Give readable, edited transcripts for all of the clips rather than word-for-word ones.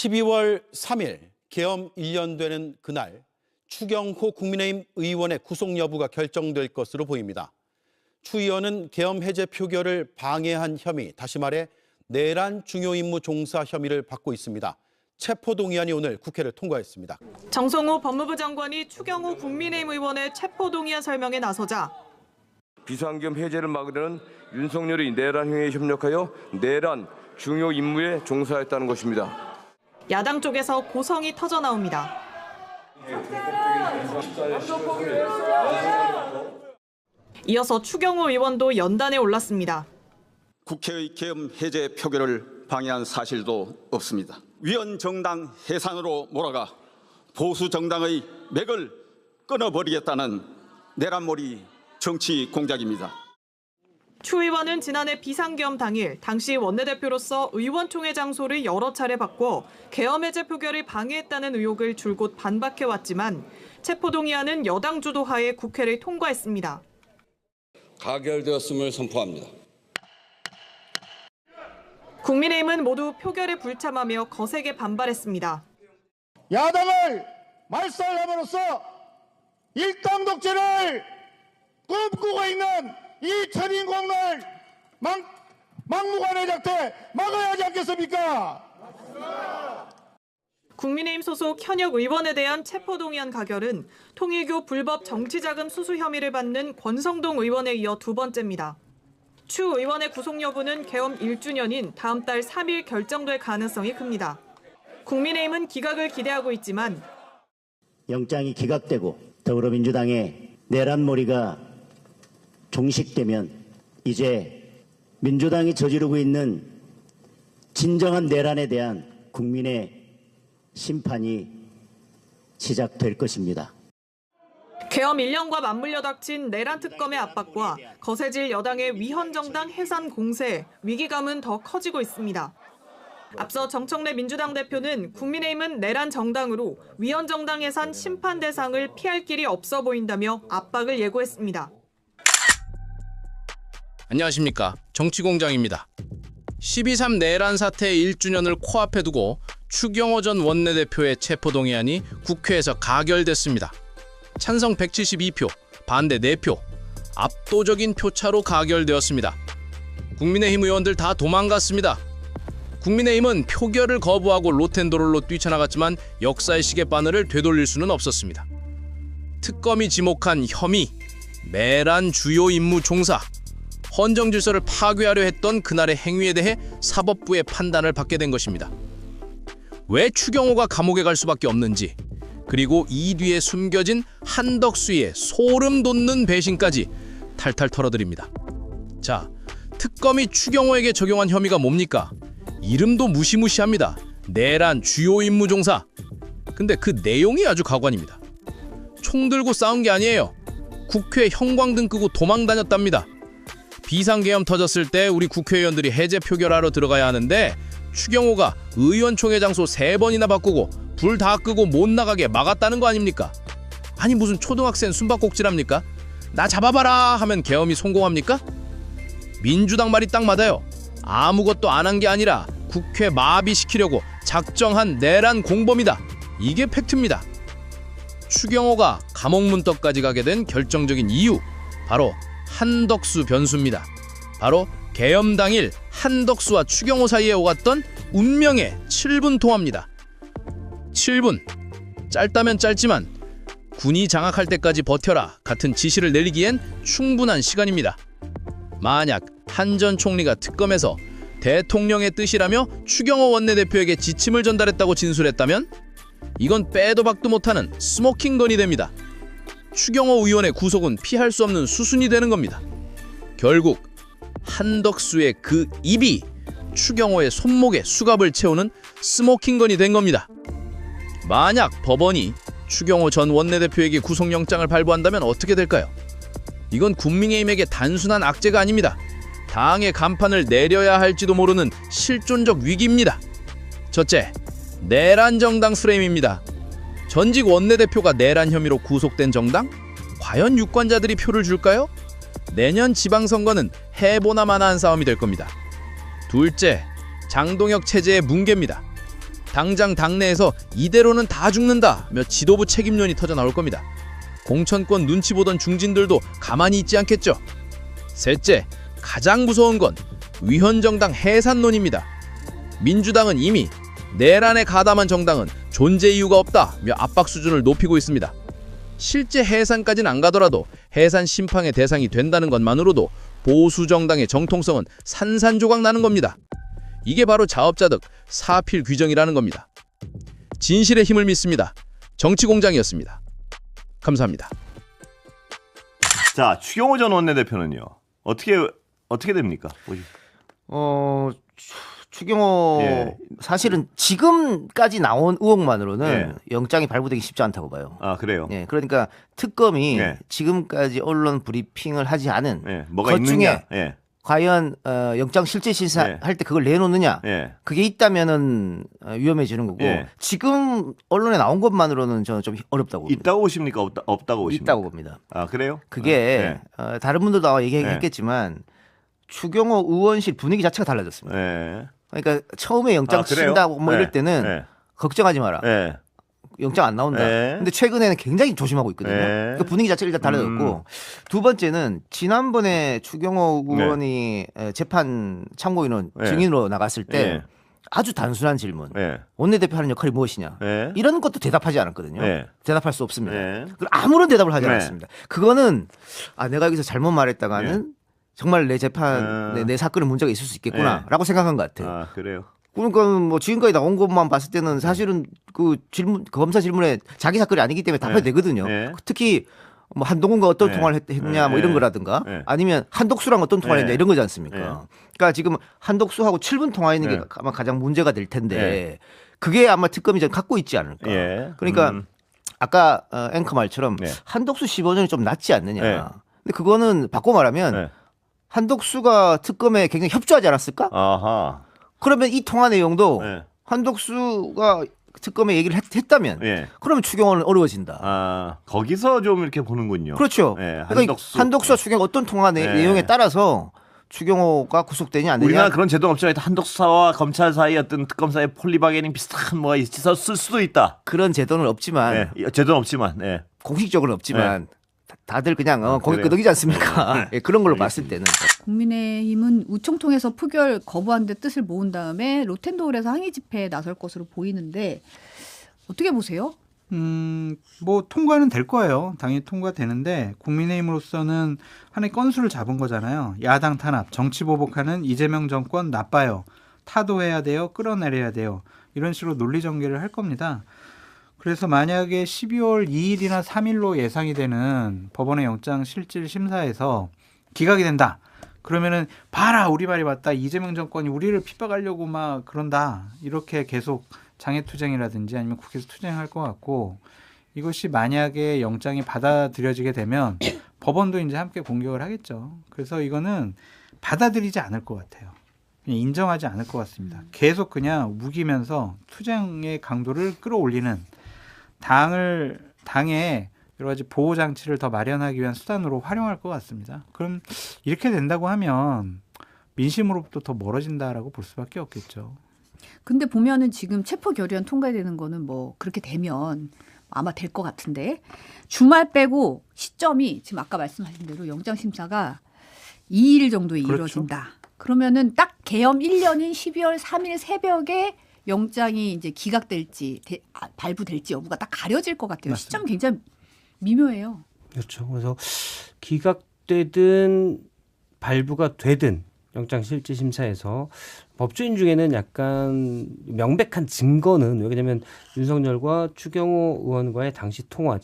12월 3일 계엄 1년 되는 그날 추경호 국민의힘 의원의 구속 여부가 결정될 것으로 보입니다. 추 의원은 계엄 해제 표결을 방해한 혐의, 다시 말해 내란 중요 임무 종사 혐의를 받고 있습니다. 체포동의안이 오늘 국회를 통과했습니다. 정성호 법무부 장관이 추경호 국민의힘 의원의 체포동의안 설명에 나서자 비상계엄 해제를 막으려는 윤석열이 내란 행위에 협력하여 내란 중요 임무에 종사했다는 것입니다. 야당 쪽에서 고성이 터져 나옵니다. 이어서 추경호 의원도 연단에 올랐습니다. 국회의 계엄 해제 표결을 방해한 사실도 없습니다. 위헌 정당 해산으로 몰아가 보수 정당의 맥을 끊어버리겠다는 내란몰이 정치 공작입니다. 추 의원은 지난해 비상계엄 당일 당시 원내대표로서 의원총회 장소를 여러 차례 바꿔 계엄 해제 표결을 방해했다는 의혹을 줄곧 반박해왔지만 체포동의안은 여당 주도하에 국회를 통과했습니다. 가결되었음을 선포합니다. 국민의힘은 모두 표결에 불참하며 거세게 반발했습니다. 야당을 말살함으로써 일당 독재를 꿈꾸고 있는 이 천인공날 막무가내 작태 막아야 하지 않겠습니까? 국민의힘 소속 현역 의원에 대한 체포동의안 가결은 통일교 불법 정치자금 수수 혐의를 받는 권성동 의원에 이어 두 번째입니다. 추 의원의 구속 여부는 계엄 1주년인 다음 달 3일 결정될 가능성이 큽니다. 국민의힘은 기각을 기대하고 있지만 영장이 기각되고 더불어민주당의 내란몰이가 종식되면 이제 민주당이 저지르고 있는 진정한 내란에 대한 국민의 심판이 시작될 것입니다. 계엄 1년과 맞물려 닥친 내란 특검의 압박과 거세질 여당의 위헌정당 해산 공세, 위기감은 더 커지고 있습니다. 앞서 정청래 민주당 대표는 국민의힘은 내란 정당으로 위헌정당 해산 심판 대상을 피할 길이 없어 보인다며 압박을 예고했습니다. 안녕하십니까. 정치공장입니다. 12.3 내란 사태 1주년을 코앞에 두고 추경호 전 원내대표의 체포동의안이 국회에서 가결됐습니다. 찬성 172표, 반대 4표, 압도적인 표차로 가결되었습니다. 국민의힘 의원들 다 도망갔습니다. 국민의힘은 표결을 거부하고 로텐도롤로 뛰쳐나갔지만 역사의 시계바늘을 되돌릴 수는 없었습니다. 특검이 지목한 혐의, 내란 주요 임무 종사, 헌정 질서를 파괴하려 했던 그날의 행위에 대해 사법부의 판단을 받게 된 것입니다. 왜 추경호가 감옥에 갈 수밖에 없는지, 그리고 이 뒤에 숨겨진 한덕수의 소름 돋는 배신까지 탈탈 털어드립니다. 자, 특검이 추경호에게 적용한 혐의가 뭡니까? 이름도 무시무시합니다. 내란 주요 임무 종사. 근데 그 내용이 아주 가관입니다. 총 들고 싸운 게 아니에요. 국회 형광등 끄고 도망 다녔답니다. 비상계엄 터졌을 때 우리 국회의원들이 해제 표결하러 들어가야 하는데 추경호가 의원총회 장소 3번이나 바꾸고 불 다 끄고 못 나가게 막았다는 거 아닙니까? 아니 무슨 초등학생 숨바꼭질합니까? 나 잡아봐라 하면 계엄이 성공합니까? 민주당 말이 딱 맞아요. 아무것도 안 한 게 아니라 국회 마비시키려고 작정한 내란 공범이다. 이게 팩트입니다. 추경호가 감옥 문턱까지 가게 된 결정적인 이유, 바로 한덕수 변수입니다. 바로 계엄 당일 한덕수와 추경호 사이에 오갔던 운명의 7분 통화입니다. 7분, 짧다면 짧지만 군이 장악할 때까지 버텨라 같은 지시를 내리기엔 충분한 시간입니다. 만약 한 전 총리가 특검에서 대통령의 뜻이라며 추경호 원내대표에게 지침을 전달했다고 진술했다면 이건 빼도 박도 못하는 스모킹건이 됩니다. 추경호 의원의 구속은 피할 수 없는 수순이 되는 겁니다. 결국 한덕수의 그 입이 추경호의 손목에 수갑을 채우는 스모킹건이 된 겁니다. 만약 법원이 추경호 전 원내대표에게 구속영장을 발부한다면 어떻게 될까요? 이건 국민의힘에게 단순한 악재가 아닙니다. 당의 간판을 내려야 할지도 모르는 실존적 위기입니다. 첫째, 내란 정당 프레임입니다. 전직 원내대표가 내란 혐의로 구속된 정당? 과연 유권자들이 표를 줄까요? 내년 지방선거는 해보나 마나한 싸움이 될 겁니다. 둘째, 장동혁 체제의 붕괴입니다. 당장 당내에서 이대로는 다 죽는다며 지도부 책임론이 터져 나올 겁니다. 공천권 눈치 보던 중진들도 가만히 있지 않겠죠. 셋째, 가장 무서운 건 위헌정당 해산론입니다. 민주당은 이미 내란에 가담한 정당은 존재 이유가 없다며 압박 수준을 높이고 있습니다. 실제 해산까지는 안 가더라도 해산 심판의 대상이 된다는 것만으로도 보수 정당의 정통성은 산산조각 나는 겁니다. 이게 바로 자업자득 사필 규정이라는 겁니다. 진실의 힘을 믿습니다. 정치공장이었습니다. 감사합니다. 자, 추경호 전 원내대표는요. 어떻게 됩니까? 추경호 예. 사실은 지금까지 나온 의혹만으로는 예. 영장이 발부되기 쉽지 않다고 봐요. 아, 그래요? 예, 그러니까 특검이 예. 지금까지 언론 브리핑을 하지 않은 예. 뭐가 것 있느냐? 중에 예. 과연 영장 실질 심사할 예. 때 그걸 내놓느냐? 예. 그게 있다면은 위험해지는 거고 예. 지금 언론에 나온 것만으로는 저는 좀 어렵다고 봅니다. 있다고 보십니까? 없다고 보십니까? 있다고 봅니다. 아, 그래요? 그게 예. 다른 분들도 아마 얘기했겠지만 예. 추경호 의원실 분위기 자체가 달라졌습니다. 예. 그러니까 처음에 영장 아, 그래요? 친다고 뭐 이럴 예. 때는 예. 걱정하지 마라. 예. 영장 안 나온다. 예. 근데 최근에는 굉장히 조심하고 있거든요. 예. 그러니까 분위기 자체가 일단 달라졌고 두 번째는 지난번에 추경호 의원이 재판 참고인은 예. 증인으로 나갔을 때 예. 아주 단순한 질문. 예. 원내대표 하는 역할이 무엇이냐. 예. 이런 것도 대답하지 않았거든요. 예. 대답할 수 없습니다. 예. 그리고 아무런 대답을 하지 네. 않았습니다. 그거는 내가 여기서 잘못 말했다가는 정말 내 재판, 내 사건에 문제가 있을 수 있겠구나라고 생각한 것 같아요. 아, 그래요? 그러니까 뭐 지금까지 나온 것만 봤을 때는 사실은 그 검사 질문에 자기 사건이 아니기 때문에 답해도 되거든요. 특히 뭐 한동훈과 어떤 통화를 했냐 뭐 이런 거라든가 아니면 한독수랑 어떤 통화를 했냐 이런 거지 않습니까? 그러니까 지금 한독수하고 7분 통화했는 게 아마 가장 문제가 될 텐데 그게 아마 특검이 좀 갖고 있지 않을까. 그러니까 아까 앵커 말처럼 한독수 15년이 좀 낫지 않느냐. 근데 그거는 바꿔 말하면 한독수가 특검에 굉장히 협조하지 않았을까? 아하. 그러면 이 통화 내용도 한독수가 특검에 얘기를 했다면 그러면 추경호는 어려워진다. 아, 거기서 좀 이렇게 보는군요. 그렇죠. 그러니까 한독수와 추경호 어떤 통화 내용에 따라서 추경호가 구속되냐 안 되냐. 우리나라 그런 제도가 없죠. 한독수사와 검찰 사이 어떤 특검 사이 폴리바게닝 비슷한 뭐가 있었을 수도 있다. 그런 제도는 없지만 제도는 없지만 공식적으로는 없지만 다들 그냥 거기 끄덕이지 않습니까? 그런 걸로 봤을 때는. 국민의힘은 우총통에서 표결 거부한 데 뜻을 모은 다음에 로텐도홀에서 항의 집회에 나설 것으로 보이는데 어떻게 보세요? 뭐 통과는 될 거예요. 당연히 통과되는데 국민의힘으로서는 하나의 건수를 잡은 거잖아요. 야당 탄압, 정치 보복하는 이재명 정권 나빠요. 타도해야 돼요. 끌어내려야 돼요. 이런 식으로 논리 전개를 할 겁니다. 그래서 만약에 12월 2일이나 3일로 예상이 되는 법원의 영장 실질 심사에서 기각이 된다. 그러면은 봐라 우리 말이 맞다. 이재명 정권이 우리를 핍박하려고 막 그런다. 이렇게 계속 장애투쟁이라든지 아니면 국회에서 투쟁할 것 같고 이것이 만약에 영장이 받아들여지게 되면 법원도 이제 함께 공격을 하겠죠. 그래서 이거는 받아들이지 않을 것 같아요. 그냥 인정하지 않을 것 같습니다. 계속 그냥 우기면서 투쟁의 강도를 끌어올리는 당의 여러 가지 보호 장치를 더 마련하기 위한 수단으로 활용할 것 같습니다. 그럼 이렇게 된다고 하면 민심으로부터 더 멀어진다라고 볼 수밖에 없겠죠. 근데 보면은 지금 체포 결의안 통과되는 거는 뭐 그렇게 되면 아마 될 것 같은데 주말 빼고 시점이 지금 아까 말씀하신 대로 영장 심사가 2일 정도에 이루어진다. 그러면은 딱 개엄 1년인 12월 3일 새벽에 영장이 이제 기각될지 발부될지 여부가 딱 가려질 것 같아요. 시점이 굉장히 미묘해요. 그렇죠. 그래서 기각되든 발부가 되든 영장실질심사에서 법조인 중에는 약간 명백한 증거는 왜냐하면 윤석열과 추경호 의원과의 당시 통화,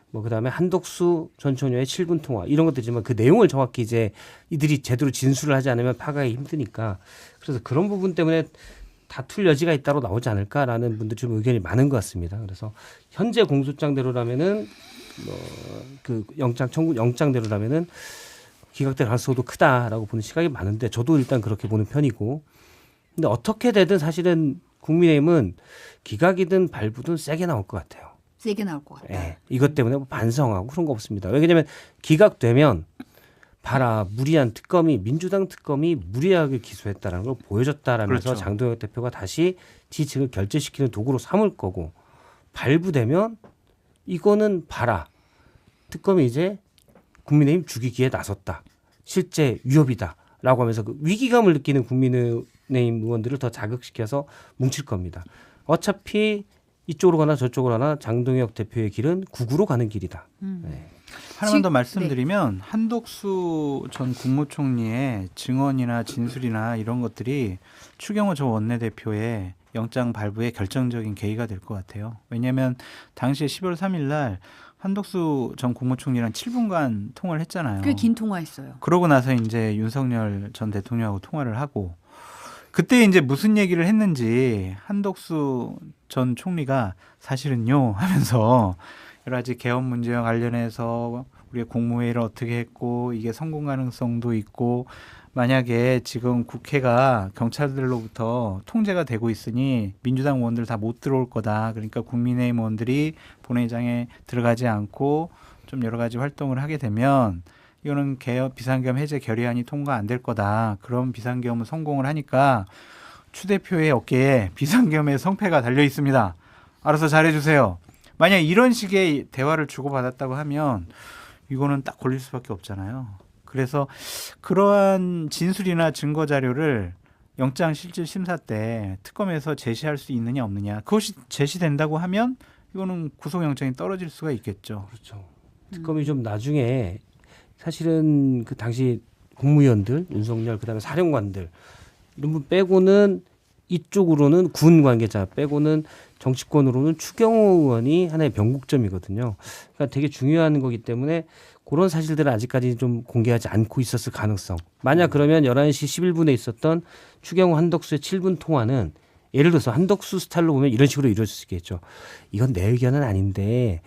뭐 그다음에 한독수 전 총리의 7분 통화 이런 것들이지만 그 내용을 정확히 이제 이들이 제대로 진술을 하지 않으면 파악하기 힘드니까 그래서 그런 부분 때문에 다툴 여지가 있다로 나오지 않을까라는 분들이 좀 의견이 많은 것 같습니다. 그래서 현재 공소장대로라면은 그 영장대로라면은 기각될 가능성도 크다라고 보는 시각이 많은데 저도 일단 그렇게 보는 편이고 근데 어떻게 되든 사실은 국민의힘은 기각이든 발부든 세게 나올 것 같아요. 세게 나올 것 같아요. 이것 때문에 뭐 반성하고 그런 거 없습니다. 왜냐하면 기각되면 봐라 무리한 특검이 민주당 특검이 무리하게 기소했다라는 걸 보여줬다라면서 그렇죠. 장동혁 대표가 다시 지층을 결재시키는 도구로 삼을 거고 발부되면 이거는 봐라 특검이 이제 국민의힘 죽이기에 나섰다. 실제 위협이다라고 하면서 그 위기감을 느끼는 국민의힘 의원들을 더 자극시켜서 뭉칠 겁니다. 어차피 이쪽으로 가나 저쪽으로 가나 장동혁 대표의 길은 국으로 가는 길이다. 네. 하나만 더 말씀드리면 한덕수 전 국무총리의 증언이나 진술이나 이런 것들이 추경호 전 원내대표의 영장 발부에 결정적인 계기가 될 것 같아요. 왜냐하면 당시에 10월 3일 날 한덕수 전 국무총리랑 7분간 통화를 했잖아요. 꽤 긴 통화했어요. 그러고 나서 이제 윤석열 전 대통령하고 통화를 하고 그때 이제 무슨 얘기를 했는지 한덕수 전 총리가 사실은요 하면서 여러 가지 개헌 문제와 관련해서 우리가 국무회의를 어떻게 했고 이게 성공 가능성도 있고 만약에 지금 국회가 경찰들로부터 통제가 되고 있으니 민주당 의원들 다 못 들어올 거다. 그러니까 국민의힘 의원들이 본회의장에 들어가지 않고 좀 여러 가지 활동을 하게 되면 이거는 비상계엄 해제 결의안이 통과 안 될 거다. 그럼 비상계엄은 성공을 하니까 추 대표의 어깨에 비상계엄의 성패가 달려 있습니다. 알아서 잘해주세요. 만약 이런 식의 대화를 주고받았다고 하면 이거는 딱 걸릴 수밖에 없잖아요. 그래서 그러한 진술이나 증거 자료를 영장실질심사 때 특검에서 제시할 수 있느냐 없느냐 그것이 제시된다고 하면 이거는 구속영장이 떨어질 수가 있겠죠. 그렇죠. 특검이 좀 나중에 사실은 그 당시 국무위원들 윤석열 그다음에 사령관들 이런 분 빼고는 이쪽으로는 군 관계자 빼고는 정치권으로는 추경호 의원이 하나의 변곡점이거든요. 그러니까 되게 중요한 거기 때문에 그런 사실들은 아직까지 좀 공개하지 않고 있었을 가능성. 만약 그러면 11시 11분에 있었던 추경호 한덕수의 7분 통화는 예를 들어서 한덕수 스타일로 보면 이런 식으로 이루어질 수 있겠죠. 이건 내 의견은 아닌데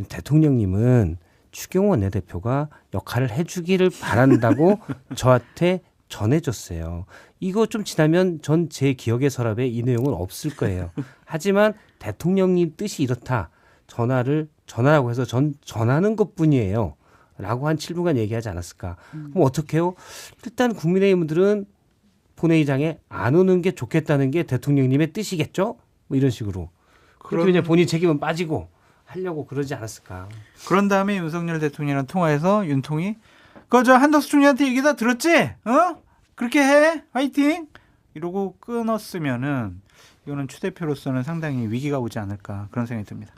대통령님은 추경호 원내대표가 역할을 해주기를 바란다고 저한테 전해줬어요. 이거 좀 지나면 전 제 기억의 서랍에 이 내용은 없을 거예요. 하지만 대통령님 뜻이 이렇다. 전화라고 해서 전하는 것뿐이에요. 라고 한 7분간 얘기하지 않았을까. 그럼 어떻게 해요? 일단 국민의힘들은 본회의장에 안 오는 게 좋겠다는 게 대통령님의 뜻이겠죠? 뭐 이런 식으로. 그렇게 이제 본인 책임은 빠지고 하려고 그러지 않았을까. 그런 다음에 윤석열 대통령이랑 통화해서 윤통이 저 한덕수 총리한테 얘기 다 들었지? 그렇게 해. 화이팅. 이러고 끊었으면은 이거는 추 대표로서는 상당히 위기가 오지 않을까 그런 생각이 듭니다.